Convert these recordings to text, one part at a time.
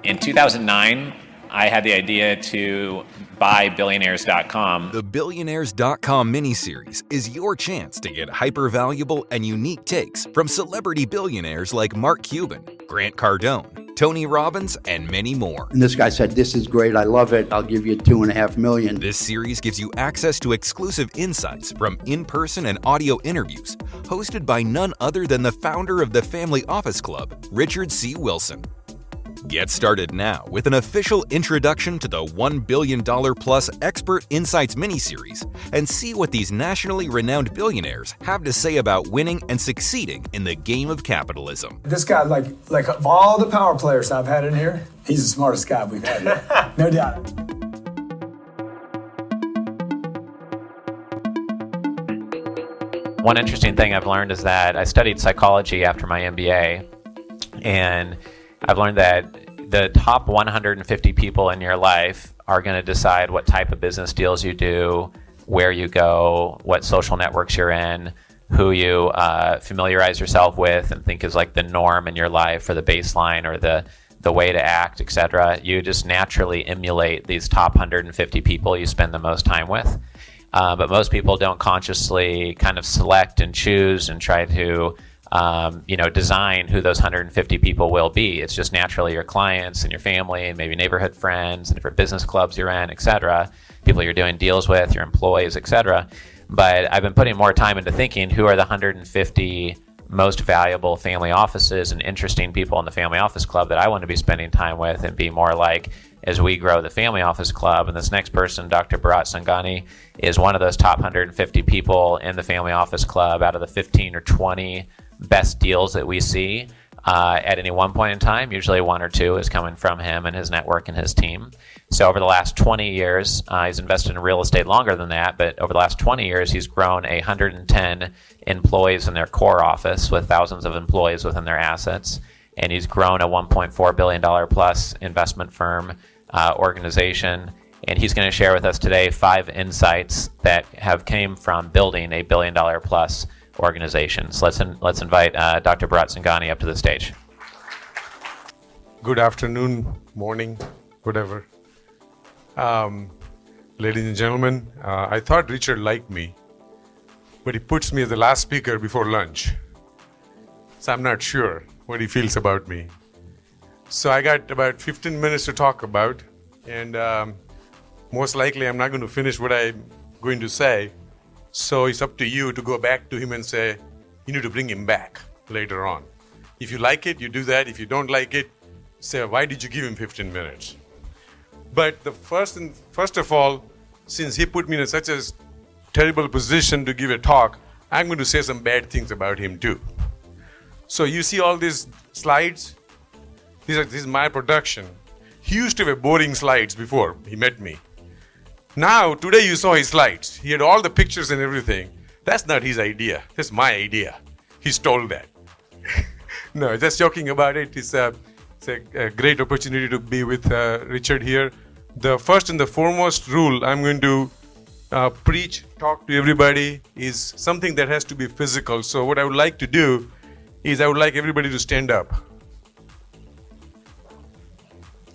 In 2009, I had the idea to buy Billionaires.com. The Billionaires.com miniseries is your chance to get hyper-valuable and unique takes from celebrity billionaires like Mark Cuban, Grant Cardone, Tony Robbins, and many more. And this guy said, "This is great. I love it. I'll give you $2.5 million." This series gives you access to exclusive insights from in-person and audio interviews, hosted by none other than the founder of the Family Office Club, Richard C. Wilson. Get started now with an official introduction to the $1 billion plus Expert Insights miniseries and see what these nationally renowned billionaires have to say about winning and succeeding in the game of capitalism. This guy, like of all the power players I've had in here, he's the smartest guy we've had here. No doubt. One interesting thing I've learned is that I studied psychology after my MBA, and I've learned that the top 150 people in your life are going to decide what type of business deals you do, where you go, what social networks you're in, who you familiarize yourself with and think is like the norm in your life or the baseline or the way to act, etc. You just naturally emulate these top 150 people you spend the most time with. But most people don't consciously kind of select and choose and try to design who those 150 people will be. It's just naturally your clients and your family and maybe neighborhood friends and different business clubs you're in, etc. People you're doing deals with, your employees, etc. But I've been putting more time into thinking who are the 150 most valuable family offices and interesting people in the Family Office Club that I want to be spending time with and be more like as we grow the Family Office Club. And this next person, Dr. Bharat Sangani, is one of those top 150 people in the Family Office Club out of the 15 or 20 best deals that we see at any one point in time. Usually one or two is coming from him and his network and his team. So over the last 20 years, he's invested in real estate longer than that, but over the last 20 years, he's grown 110 employees in their core office with thousands of employees within their assets. And he's grown a $1.4 billion plus investment firm organization. And he's going to share with us today 5 insights that have came from building a $1 billion plus organization. So let's invite Dr. Bharat Sangani up to the stage. Good afternoon, morning, whatever. Ladies and gentlemen, I thought Richard liked me, but he puts me as the last speaker before lunch. So I'm not sure what he feels about me. So I got about 15 minutes to talk about, and most likely I'm not going to finish what I'm going to say. So it's up to you to go back to him and say, you need to bring him back later on. If you like it, you do that. If you don't like it, say, why did you give him 15 minutes? But first of all, since he put me in such a terrible position to give a talk, I'm going to say some bad things about him too. So you see all these slides? This is my production. He used to have boring slides before he met me. Now, today you saw his slides. He had all the pictures and everything. That's not his idea. That's my idea. He stole that. No, just joking about it. It's a great opportunity to be with Richard here. The first and the foremost rule I'm going to talk to everybody is something that has to be physical. So what I would like to do is I would like everybody to stand up.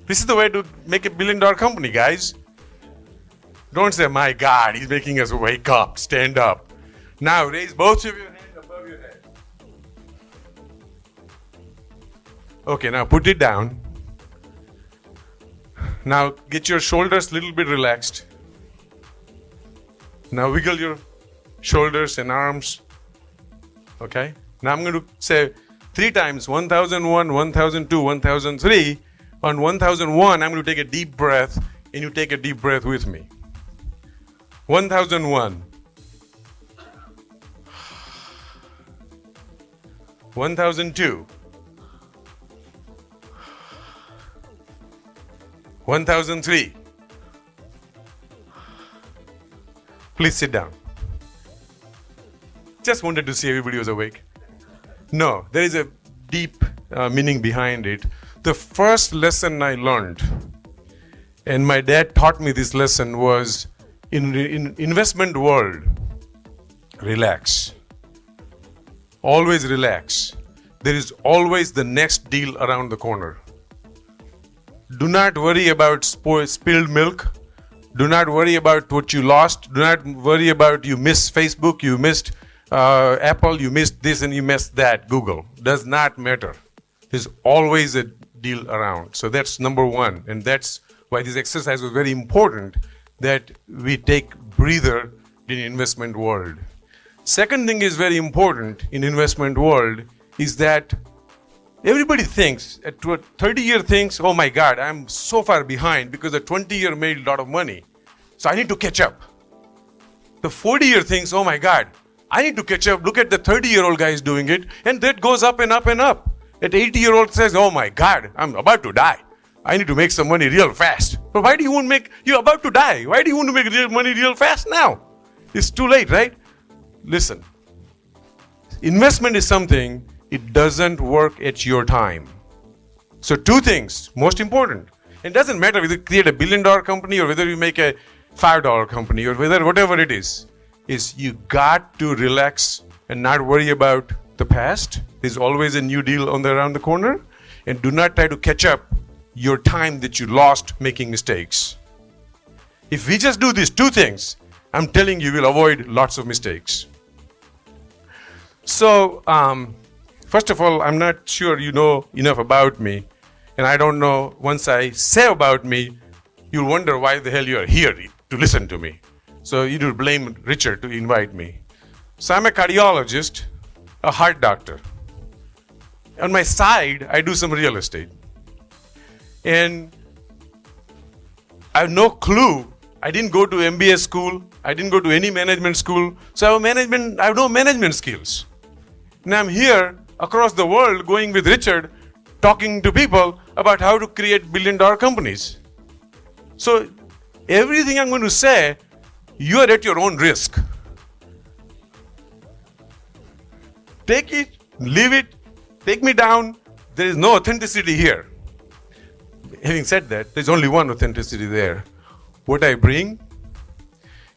This is the way to make a $1 billion company, guys. Don't say, my God, he's making us wake up, stand up. Now raise both of your hands above your head. Okay, now put it down. Now get your shoulders a little bit relaxed. Now wiggle your shoulders and arms. Okay? Now I'm going to say 3 times, 1001, 1002, 1003. On 1001, I'm going to take a deep breath, and you take a deep breath with me. 1001. 1002. 1003. Please sit down. Just wanted to see everybody was awake. No, there is a deep meaning behind it. The first lesson I learned, and my dad taught me this lesson, was in investment world, relax. Always relax. There is always the next deal around the corner. Do not worry about spilled milk. Do not worry about what you lost. Do not worry about you missed Facebook, you missed Apple, you missed this and you missed that. Google. Does not matter. There's always a deal around. So that's number one. And that's why this exercise was very important, that we take breather in investment world. Second thing is very important in investment world is that everybody thinks, at 30-year thinks, oh my God, I'm so far behind because the 20-year made a lot of money. So I need to catch up. The 40-year thinks, oh my God, I need to catch up. Look at the 30-year-old guys doing it. And that goes up and up and up. At 80-year-old says, oh my God, I'm about to die. I need to make some money real fast. But why do you want to make, you're about to die. Why do you want to make real money real fast now? It's too late, right? Listen, investment is something, it doesn't work at your time. So two things, most important. It doesn't matter whether you create a $1 billion company or whether you make a $5 company or whether whatever it is you got to relax and not worry about the past. There's always a new deal around the corner. And do not try to catch up your time that you lost making mistakes. If we just do these two things, I'm telling you, we'll avoid lots of mistakes. So, first of all, I'm not sure you know enough about me. And I don't know, once I say about me, you'll wonder why the hell you are here to listen to me. So you do blame Richard to invite me. So I'm a cardiologist, a heart doctor. On my side, I do some real estate. And I have no clue. I didn't go to MBA school. I didn't go to any management school. So I have no management skills. Now I'm here across the world going with Richard, talking to people about how to create $1 billion companies. So everything I'm going to say, you are at your own risk. Take it, leave it, take me down. There is no authenticity here. Having said that, there's only one authenticity there. What I bring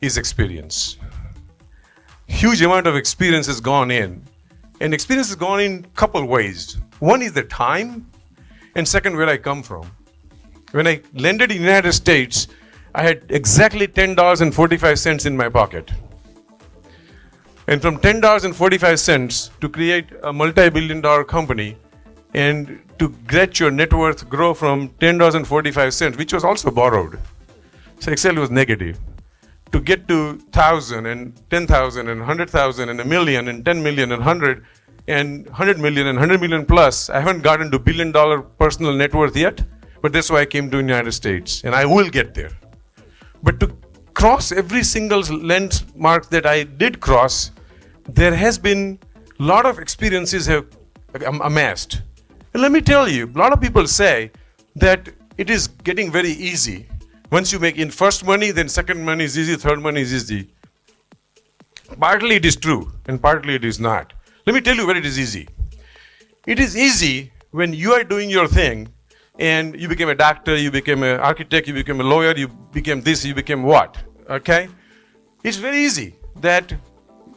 is experience. Huge amount of experience has gone in. And experience has gone in a couple ways. One is the time, and second, where I come from. When I landed in the United States, I had exactly $10.45 in my pocket. And from $10.45 to create a multi-billion-dollar company and to get your net worth grow from $10.45, which was also borrowed. So Excel was negative. To get to 1,000 and 10,000 and 100,000 and a million and 10 million and 100 and 100 million and 100 million plus, I haven't gotten to $1 billion personal net worth yet, but that's why I came to the United States, and I will get there. But to cross every single landmark that I did cross, there has been a lot of experiences have amassed. And let me tell you, a lot of people say that it is getting very easy. Once you make in first money, then second money is easy, third money is easy. Partly it is true, and partly it is not. Let me tell you where it is easy. It is easy when you are doing your thing, and you became a doctor, you became an architect, you became a lawyer, you became this, you became what, okay? It's very easy that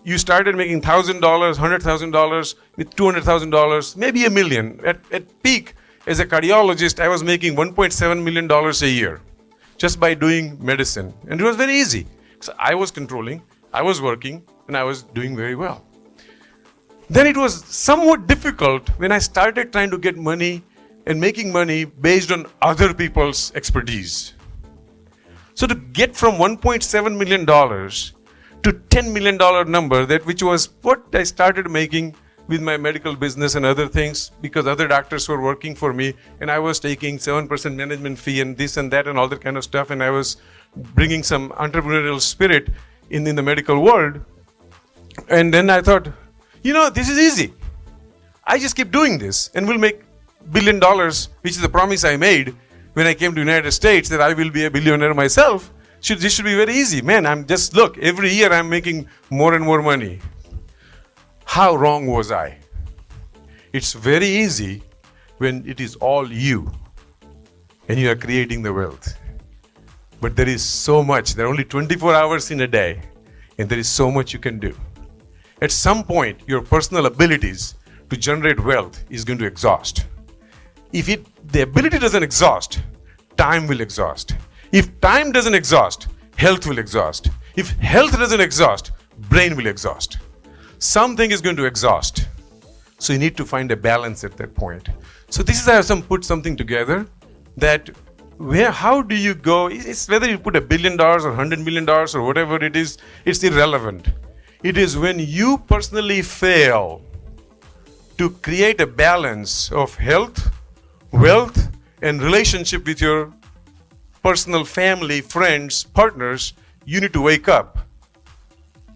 you started making $1,000, $100,000, with $200,000, maybe $1 million. At peak, as a cardiologist, I was making $1.7 million a year just by doing medicine. And it was very easy. So I was controlling, I was working, and I was doing very well. Then it was somewhat difficult when I started trying to get money and making money based on other people's expertise. So to get from $1.7 million to $10 million number, which was what I started making with my medical business and other things, because other doctors were working for me and I was taking 7% management fee and this and that and all that kind of stuff, and I was bringing some entrepreneurial spirit in the medical world. And then I thought, this is easy. I just keep doing this and we'll make $1 billion, which is the promise I made when I came to the United States, that I will be a billionaire myself. This should be very easy. Man, look, every year I'm making more and more money. How wrong was I? It's very easy when it is all you and you are creating the wealth. But there is so much. There are only 24 hours in a day, and there is so much you can do. At some point, your personal abilities to generate wealth is going to exhaust. If the ability doesn't exhaust, time will exhaust. If time doesn't exhaust, health will exhaust. If health doesn't exhaust, brain will exhaust. Something is going to exhaust. So you need to find a balance at that point. So this is how some put something together that how do you go? It's whether you put $1 billion or $100 million or whatever it is, it's irrelevant. It is when you personally fail to create a balance of health, wealth, and relationship with your personal family, friends, partners, you need to wake up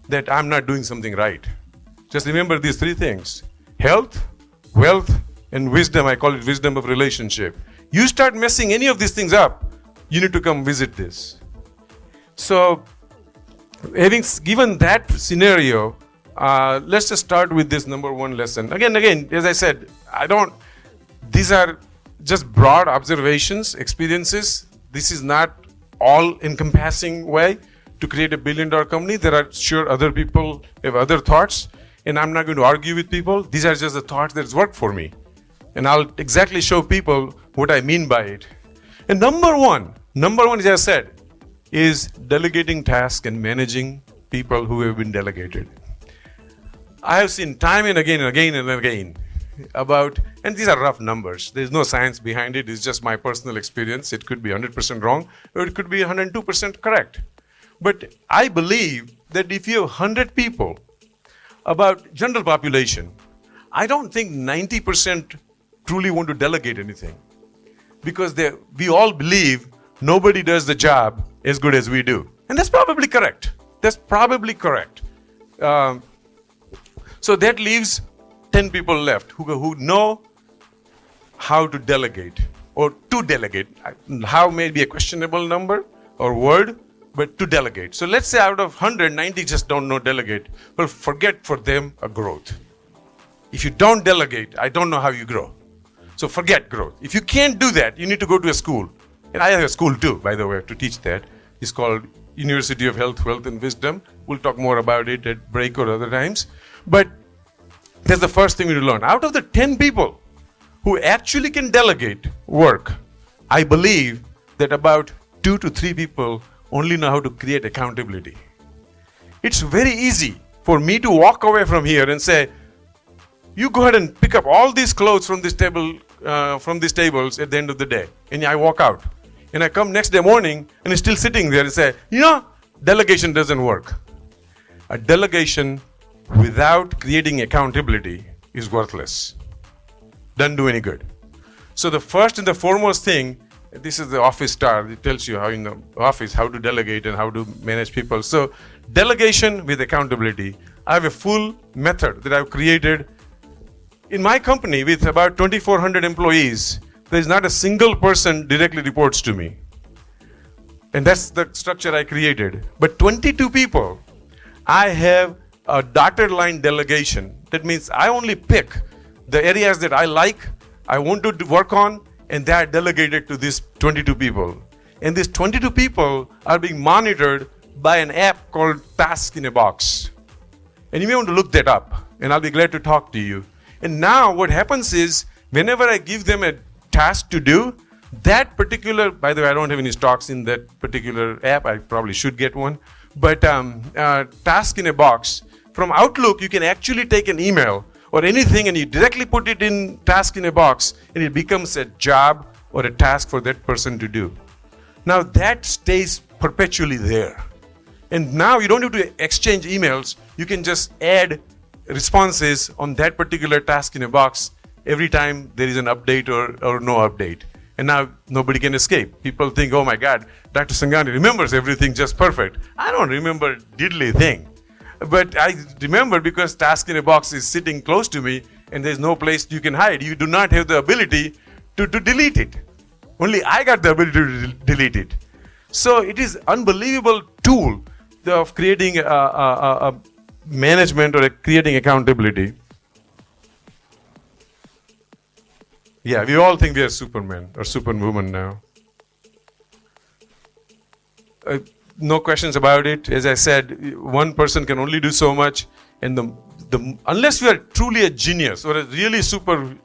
that I'm not doing something right. Just remember these three things: health, wealth, and wisdom. I call it wisdom of relationship. You start messing any of these things up, you need to come visit this. So, having given that scenario, let's just start with this number one lesson. Again, as I said, these are just broad observations, experiences. This is not all encompassing way to create a $1 billion company. There are sure other people have other thoughts, and I'm not going to argue with people. These are just the thoughts that has worked for me. And I'll exactly show people what I mean by it. And number one, as I said, is delegating tasks and managing people who have been delegated. I have seen time and again about, and these are rough numbers. There's no science behind it. It's just my personal experience. It could be 100% wrong, or it could be 102% correct. But I believe that if you have 100 people, about general population, I don't think 90% truly want to delegate anything, because we all believe nobody does the job as good as we do. And that's probably correct. So that leaves 10 people left who know how to delegate or to delegate. How may be a questionable number or word, but to delegate. So let's say out of 100, 90 just don't know delegate. Well, forget for them a growth. If you don't delegate, I don't know how you grow. So forget growth. If you can't do that, you need to go to a school. And I have a school too, by the way, to teach that. It's called University of Health, Wealth, and Wisdom. We'll talk more about it at break or other times. But that's the first thing we need to learn. Out of the 10 people who actually can delegate work, I believe that about 2 to 3 people only know how to create accountability. It's very easy for me to walk away from here and say, you go ahead and pick up all these clothes from this table, from these tables at the end of the day. And I walk out. And I come next day morning and it's still sitting there and say, delegation doesn't work. A delegation without creating accountability is worthless. Doesn't do any good. So the first and the foremost thing, this is the office star. It tells you how in the office how to delegate and how to manage people. So delegation with accountability. I have a full method that I've created. In my company with about 2,400 employees, there is not a single person directly reports to me. And that's the structure I created. But 22 people, I have a dotted line delegation. That means I only pick the areas that I like, I want to work on, and they are delegated to these 22 people. And these 22 people are being monitored by an app called Task in a Box. And you may want to look that up, and I'll be glad to talk to you. And now what happens is, whenever I give them a task to do, that particular, by the way, I don't have any stocks in that particular app. I probably should get one. But Task in a Box, from Outlook, you can actually take an email or anything and you directly put it in Task in a Box, and it becomes a job or a task for that person to do. Now that stays perpetually there. And now you don't have to exchange emails. You can just add responses on that particular Task in a Box every time there is an update or no update. And now nobody can escape. People think, oh my God, Dr. Sanghani remembers everything just perfect. I don't remember diddly thing. But I remember because Task in a Box is sitting close to me and there's no place you can hide. You do not have the ability to delete it. Only I got the ability to delete it. So it is unbelievable tool of creating a management or creating accountability. Yeah, we all think we are Superman or Superwoman now. No questions about it. As I said, one person can only do so much, and unless you are truly a genius or a really Superman,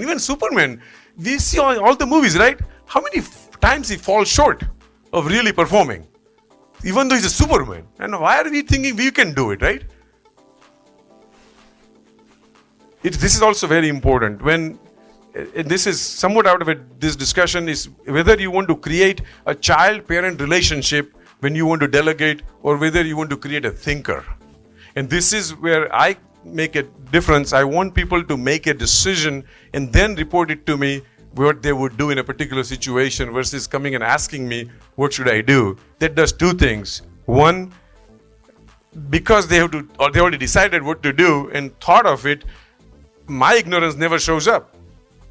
even Superman, we see all the movies, right? How many times he falls short of really performing, even though he's a superman. And why are we thinking we can do it, right? This is also very important. When this is somewhat out of it, this discussion is whether you want to create a child-parent relationship when you want to delegate, or whether you want to create a thinker. And this is where I make a difference. I want people to make a decision and then report it to me what they would do in a particular situation versus coming and asking me, what should I do? That does two things. One, because they have to, or they already decided what to do and thought of it, my ignorance never shows up.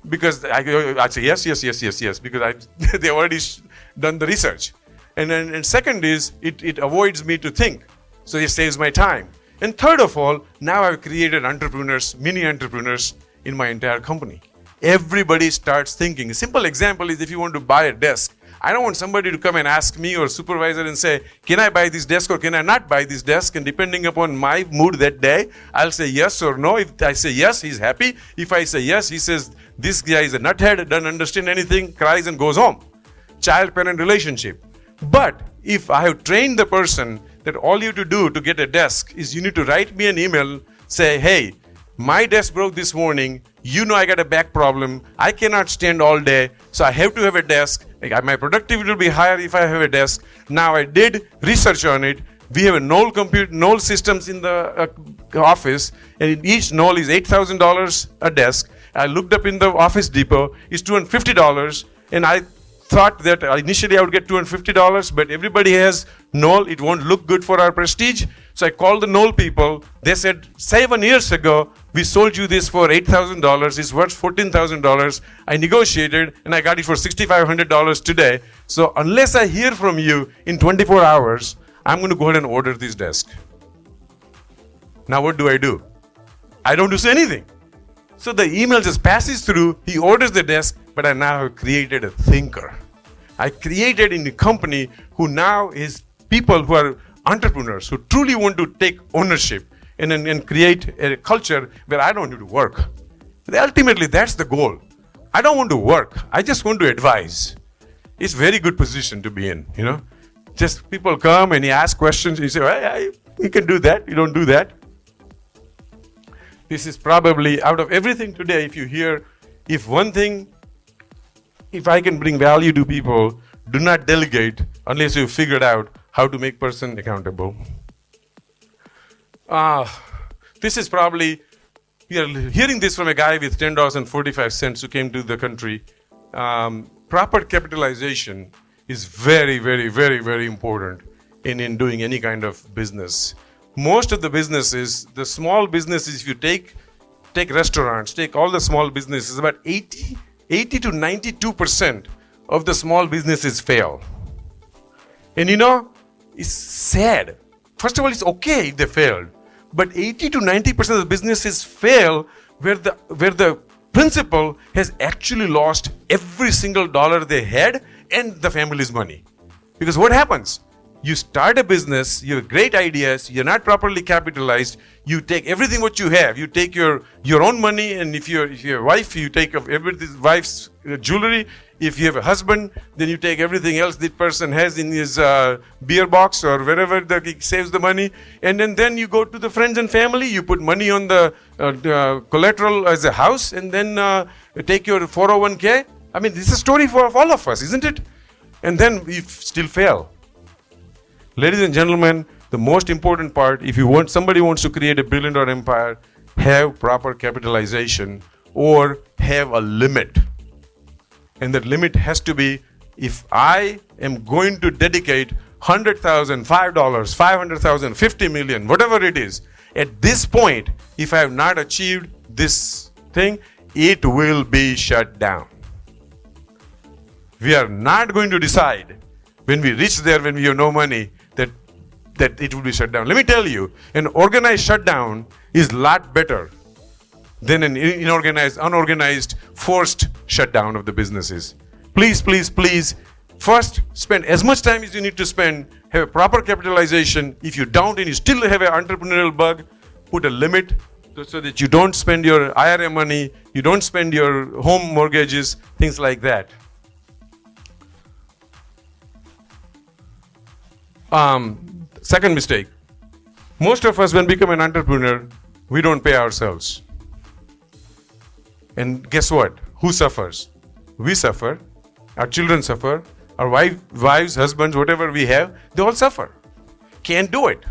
Because I say yes, because they already done the research. And second is, it avoids me to think. So it saves my time. And third of all, now I've created entrepreneurs, mini entrepreneurs in my entire company. Everybody starts thinking. A simple example is if you want to buy a desk. I don't want somebody to come and ask me or supervisor and say, can I buy this desk or can I not buy this desk? And depending upon my mood that day, I'll say yes or no. If I say yes, he's happy. If I say yes, he says, this guy is a nuthead, doesn't understand anything, cries and goes home. Child-parent relationship. But if I have trained the person that all you have to do to get a desk is you need to write me an email, say, hey, my desk broke this morning. You know I got a back problem. I cannot stand all day, so I have to have a desk. My productivity will be higher if I have a desk. Now I did research on it. We have a Knoll systems in the office, and each Knoll is $8,000 a desk. I looked up in the Office Depot, it's $250, and I thought that initially I would get $250, but everybody has Knoll. It won't look good for our prestige. So I called the Knoll people. They said, 7 years ago, we sold you this for $8,000. It's worth $14,000. I negotiated and I got it for $6,500 today. So unless I hear from you in 24 hours, I'm going to go ahead and order this desk. Now what do? I don't do anything. So the email just passes through. He orders the desk, but I now have created a thinker. I created in the company who now is people who are entrepreneurs who truly want to take ownership and create a culture where I don't need to work. Ultimately, that's the goal. I don't want to work. I just want to advise. It's a very good position to be in, Just people come and you ask questions. You say, well, you can do that. You don't do that. This is probably, out of everything today, if you hear, if I can bring value to people, do not delegate unless you've figured out how to make person accountable. This is probably, we are hearing this from a guy with $10.45 who came to the country. Proper capitalization is very, very, very, very important in doing any kind of business. Most of the businesses, the small businesses, if you take restaurants, take all the small businesses, about 80 to 92% of the small businesses fail. And it's sad. First of all, it's okay if they failed. But 80 to 90% of the businesses fail where the principal has actually lost every single dollar they had and the family's money. Because what happens? You start a business, you have great ideas, you're not properly capitalized, you take everything what you have, you take your own money, and if you're a wife, you take of everybody's wife's jewelry. If you have a husband, then you take everything else that person has in his beer box or wherever he saves the money. And then you go to the friends and family, you put money on the collateral as a house, and then take your 401k. I mean, this is a story for all of us, isn't it? And then we still fail. Ladies and gentlemen, the most important part, if somebody wants to create a billion-dollar empire, have proper capitalization or have a limit. And that limit has to be, if I am going to dedicate $100,000, $5, $500,000, $50 million, whatever it is, at this point, if I have not achieved this thing, it will be shut down. We are not going to decide when we reach there, when we have no money, that it will be shut down. Let me tell you, an organized shutdown is a lot better than an unorganized, forced shutdown of the businesses. Please, please, please, first spend as much time as you need to spend, have a proper capitalization. If you don't and you still have an entrepreneurial bug, put a limit so that you don't spend your IRA money, you don't spend your home mortgages, things like that. Second mistake. Most of us, when we become an entrepreneur, we don't pay ourselves. And guess what? Who suffers? We suffer. Our children suffer. Our wives, husbands, whatever we have, they all suffer. Can't do it.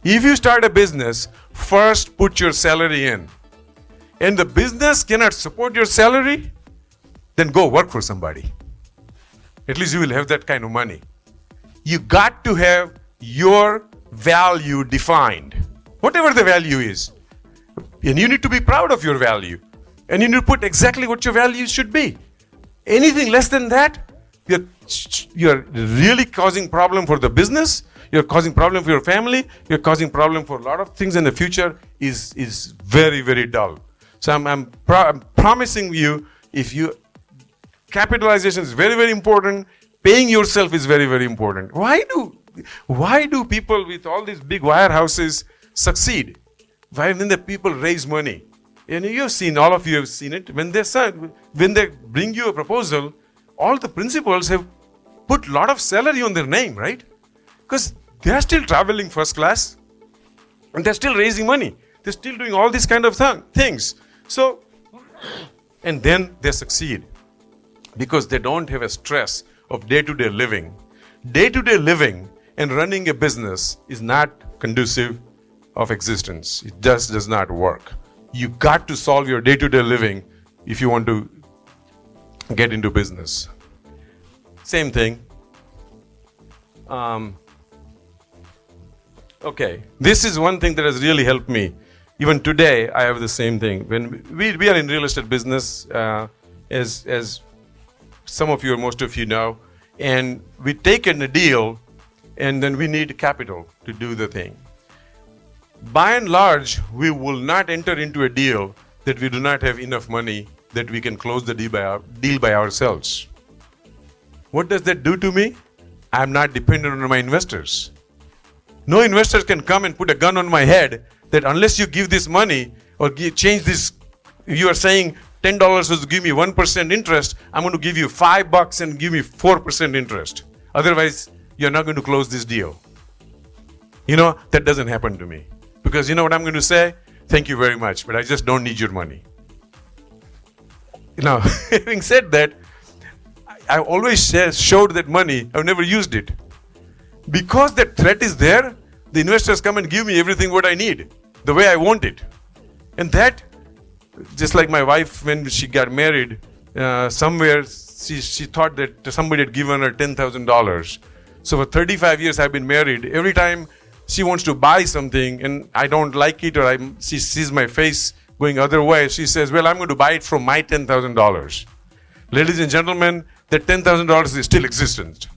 If you start a business, first put your salary in. And the business cannot support your salary, then go work for somebody. At least you will have that kind of money. You got to have your value defined, whatever the value is. And you need to be proud of your value. And you need to put exactly what your value should be. Anything less than that, you're really causing problem for the business, you're causing problem for your family, you're causing problem for a lot of things in the future is very, very dull. So I'm promising you, if you, capitalization is very, very important, paying yourself is very, very important. Why do people with all these big wirehouses succeed? Why when the people raise money? And you've seen, all of you have seen it, when they bring you a proposal, all the principals have put a lot of salary on their name, right? Because they are still traveling first class and they're still raising money. They're still doing all these kind of things. So, and then they succeed because they don't have a stress of day-to-day living. Day-to-day living and running a business is not conducive of existence. It just does not work. You got to solve your day-to-day living if you want to get into business. Same thing. Okay, this is one thing that has really helped me. Even today, I have the same thing. When we are in real estate business, as some of you or most of you know, and we take in a deal, and then we need capital to do the thing. By and large, we will not enter into a deal that we do not have enough money that we can close the deal by ourselves. What does that do to me? I'm not dependent on my investors. No investors can come and put a gun on my head that unless you give this money or change this, you are saying $10 was to give me 1% interest, I'm going to give you $5 and give me 4% interest. Otherwise, you're not going to close this deal. That doesn't happen to me. Because you know what I'm going to say? Thank you very much, but I just don't need your money. Now, having said that, I always showed that money. I've never used it. Because that threat is there, the investors come and give me everything what I need, the way I want it. And that, just like my wife, when she got married, somewhere she thought that somebody had given her $10,000. So for 35 years I've been married. Every time she wants to buy something and I don't like it, or she sees my face going other way, she says, well, I'm going to buy it from my $10,000. Ladies and gentlemen, that $10,000 is still existent.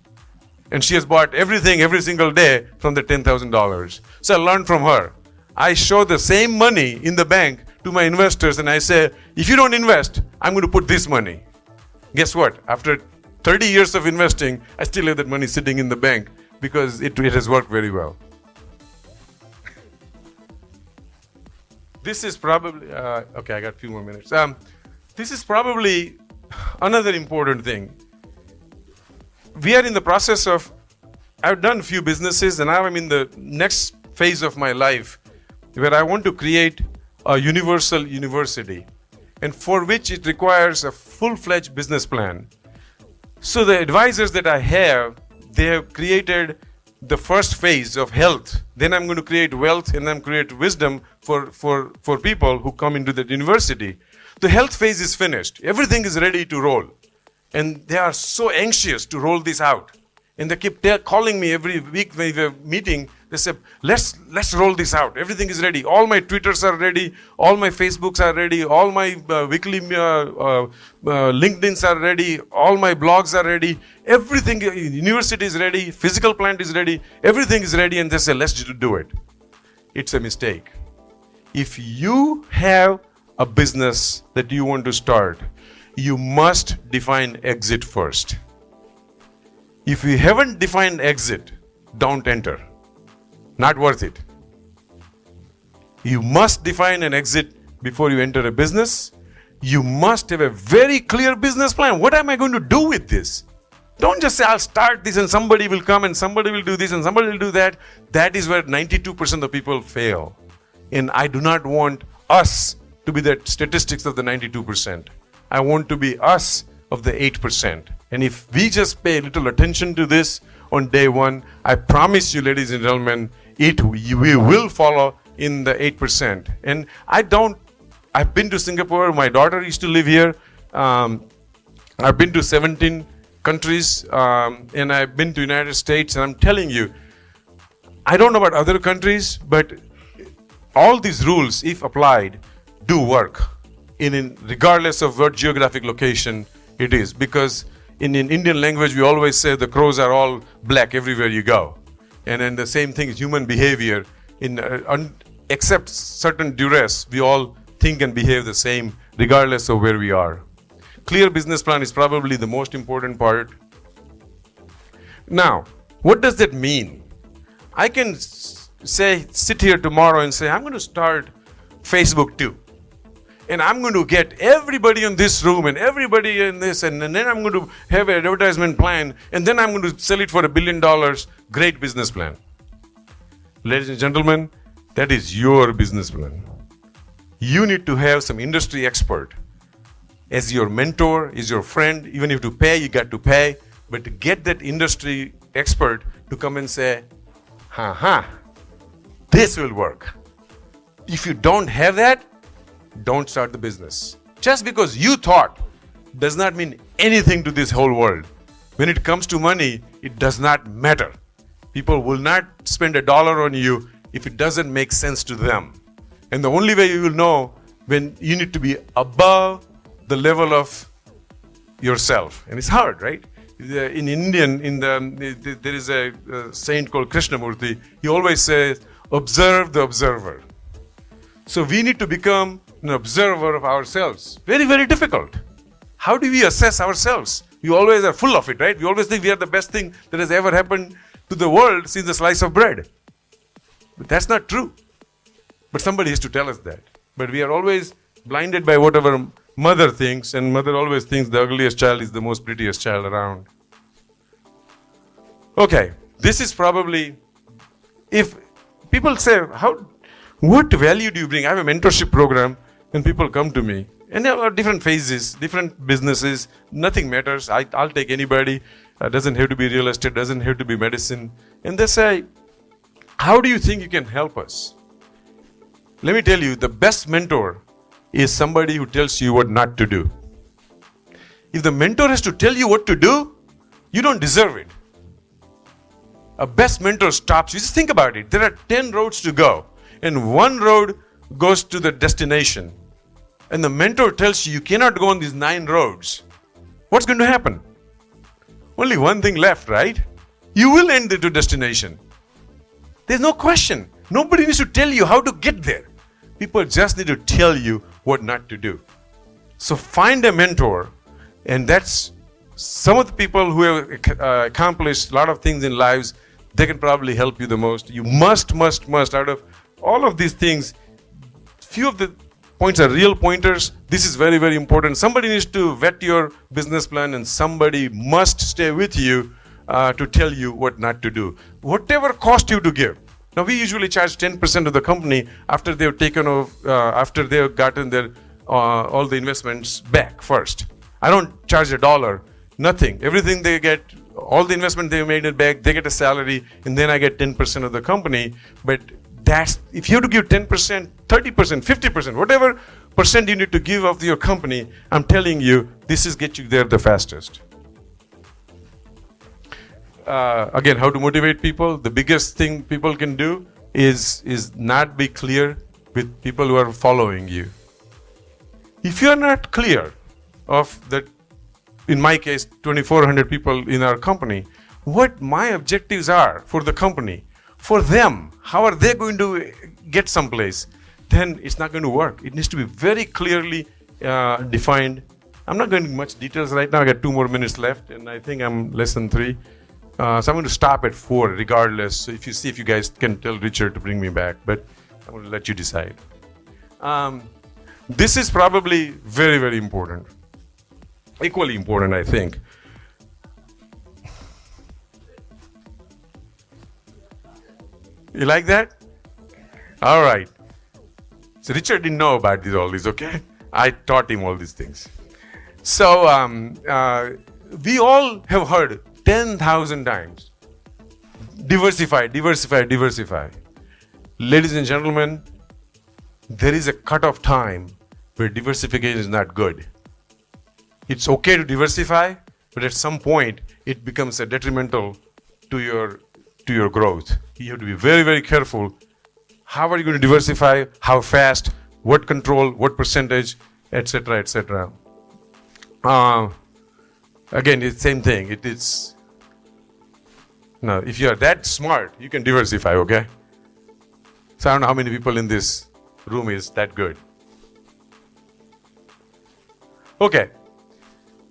And she has bought everything every single day from the $10,000. So I learned from her. I show the same money in the bank to my investors and I say, if you don't invest, I'm going to put this money. Guess what? After 30 years of investing, I still have that money sitting in the bank because it has worked very well. This is probably, okay, I got a few more minutes. This is probably another important thing. We are in the process of, I've done a few businesses and now I'm in the next phase of my life where I want to create a universal university, and for which it requires a full-fledged business plan. So the advisors that I have, they have created the first phase of health. Then I'm going to create wealth and then create wisdom for people who come into the university. The health phase is finished. Everything is ready to roll. And they are so anxious to roll this out. And they keep calling me every week when we have a meeting. They say, let's roll this out. Everything is ready. All my Twitters are ready. All my Facebooks are ready. All my weekly LinkedIns are ready. All my blogs are ready. Everything, university is ready. Physical plant is ready. Everything is ready. And they say, let's do it. It's a mistake. If you have a business that you want to start, you must define exit first. If you haven't defined exit, don't enter. Not worth it. You must define an exit before you enter a business. You must have a very clear business plan. What am I going to do with this? Don't just say, I'll start this and somebody will come and somebody will do this and somebody will do that. That is where 92% of people fail. And I do not want us to be the statistics of the 92%. I want to be us of the 8%. And if we just pay a little attention to this on day one, I promise you, ladies and gentlemen, we will follow in the 8%. And I've been to Singapore. My daughter used to live here. I've been to 17 countries, and I've been to United States, and I'm telling you, I don't know about other countries, but all these rules, if applied, do work regardless of what geographic location it is. Because in Indian language, we always say the crows are all black everywhere you go. And then the same thing is human behavior. Except certain duress, we all think and behave the same regardless of where we are. Clear business plan is probably the most important part. Now, what does that mean? I can sit here tomorrow and say, I'm going to start Facebook too. And I'm going to get everybody in this room and everybody in this, and then I'm going to have an advertisement plan, and then I'm going to sell it for $1 billion. Great business plan. Ladies and gentlemen, that is your business plan. You need to have some industry expert as your mentor, as your friend. Even if you pay, you got to pay. But to get that industry expert to come and say, this will work. If you don't have that, don't start the business. Just because you thought does not mean anything to this whole world. When it comes to money, it does not matter. People will not spend $1 on you if it doesn't make sense to them. And the only way you will know when you need to be above the level of yourself. And it's hard, right? In Indian, there is a saint called Krishnamurti. He always says, observe the observer. So we need to become an observer of ourselves. Very, very difficult. How do we assess ourselves? We always are full of it, right? We always think we are the best thing that has ever happened to the world since the slice of bread. But that's not true. But somebody has to tell us that. But we are always blinded by whatever mother thinks, and mother always thinks the ugliest child is the most prettiest child around. Okay, this is probably, if people say, what value do you bring? I have a mentorship program, and people come to me, and there are different phases, different businesses, nothing matters. I'll take anybody. Doesn't have to be real estate, doesn't have to be medicine. And they say, how do you think you can help us? Let me tell you, the best mentor is somebody who tells you what not to do. If the mentor has to tell you what to do, you don't deserve it. A best mentor stops you. Just think about it. There are 10 roads to go, and one road goes to the destination. And the mentor tells you, you cannot go on these 9 roads. What's going to happen? Only one thing left, right? You will end at your destination. There's no question. Nobody needs to tell you how to get there. People just need to tell you what not to do. So find a mentor, and that's some of the people who have accomplished a lot of things in lives. They can probably help you the most. You must, out of all of these things, few of the points are real pointers. This is very, very important. Somebody needs to vet your business plan, and somebody must stay with you to tell you what not to do. Whatever cost you to give. Now, we usually charge 10% of the company after they've taken off, after they've gotten their all the investments back first. I don't charge $1, nothing. Everything they get, all the investment they made it back, they get a salary, and then I get 10% of the company. But that's, if you have to give 10%, 30%, 50%, whatever percent you need to give of your company, I'm telling you, this is get you there the fastest. Again, how to motivate people. The biggest thing people can do is not be clear with people who are following you. If you're not clear of that, in my case, 2,400 people in our company, what my objectives are for the company, for them, how are they going to get someplace, then it's not going to work. It needs to be very clearly defined. I'm not going into much details right now. I got 2 more minutes left, and I think I'm less than 3. So I'm going to stop at 4 regardless. So if you guys can tell Richard to bring me back, but I'm going to let you decide. This is probably very, very important. Equally important, I think. You like that? All right. So Richard didn't know about all this, okay? I taught him all these things. So we all have heard 10,000 times, diversify, diversify, diversify. Ladies and gentlemen, there is a cut-off time where diversification is not good. It's okay to diversify, but at some point it becomes a detrimental to your growth. You have to be very, very careful. How are you going to diversify? How fast? What control? What percentage? Etc. Etc. Again, it's the same thing. It's now if you are that smart, you can diversify. Okay. So I don't know how many people in this room is that good. Okay.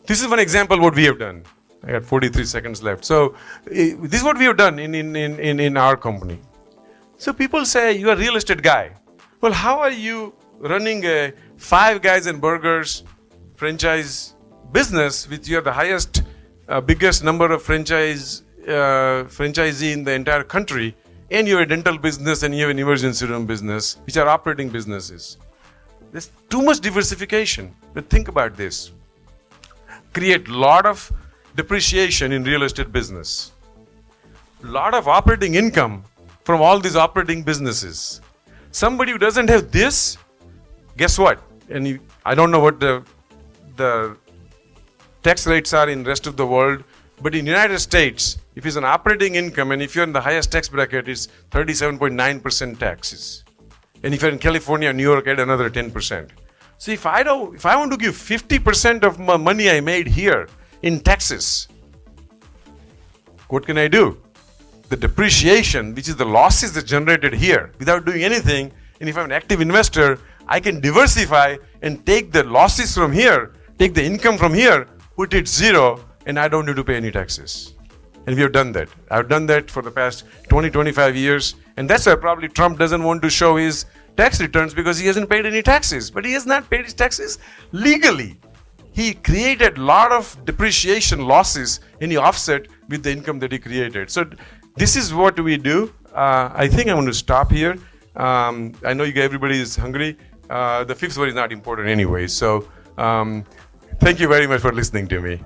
This is one example what we have done. I got 43 seconds left. So this is what we have done in our company. So people say you are a real estate guy. Well, how are you running a Five Guys and Burgers franchise business with you are the highest, biggest number of franchisee in the entire country, and you have a dental business and you have an emergency room business, which are operating businesses. There's too much diversification. But think about this. Create a lot of depreciation in real estate business. Lot of operating income from all these operating businesses. Somebody who doesn't have this, guess what? And I don't know what the tax rates are in the rest of the world, but in the United States, if it's an operating income and if you're in the highest tax bracket, it's 37.9% taxes. And if you're in California, New York, add another 10%. So if I want to give 50% of my money I made here in taxes, what can I do? The depreciation, which is the losses that generated here without doing anything, and if I'm an active investor, I can diversify and take the losses from here, take the income from here, put it zero, and I don't need to pay any taxes. And we have done that. I've done that for the past 20, 25 years, and that's why probably Trump doesn't want to show his tax returns because he hasn't paid any taxes. But he has not paid his taxes legally. He created a lot of depreciation losses and he offset with the income that he created. So this is what we do. I think I'm going to stop here. I know everybody is hungry. The fifth one is not important anyway. So thank you very much for listening to me.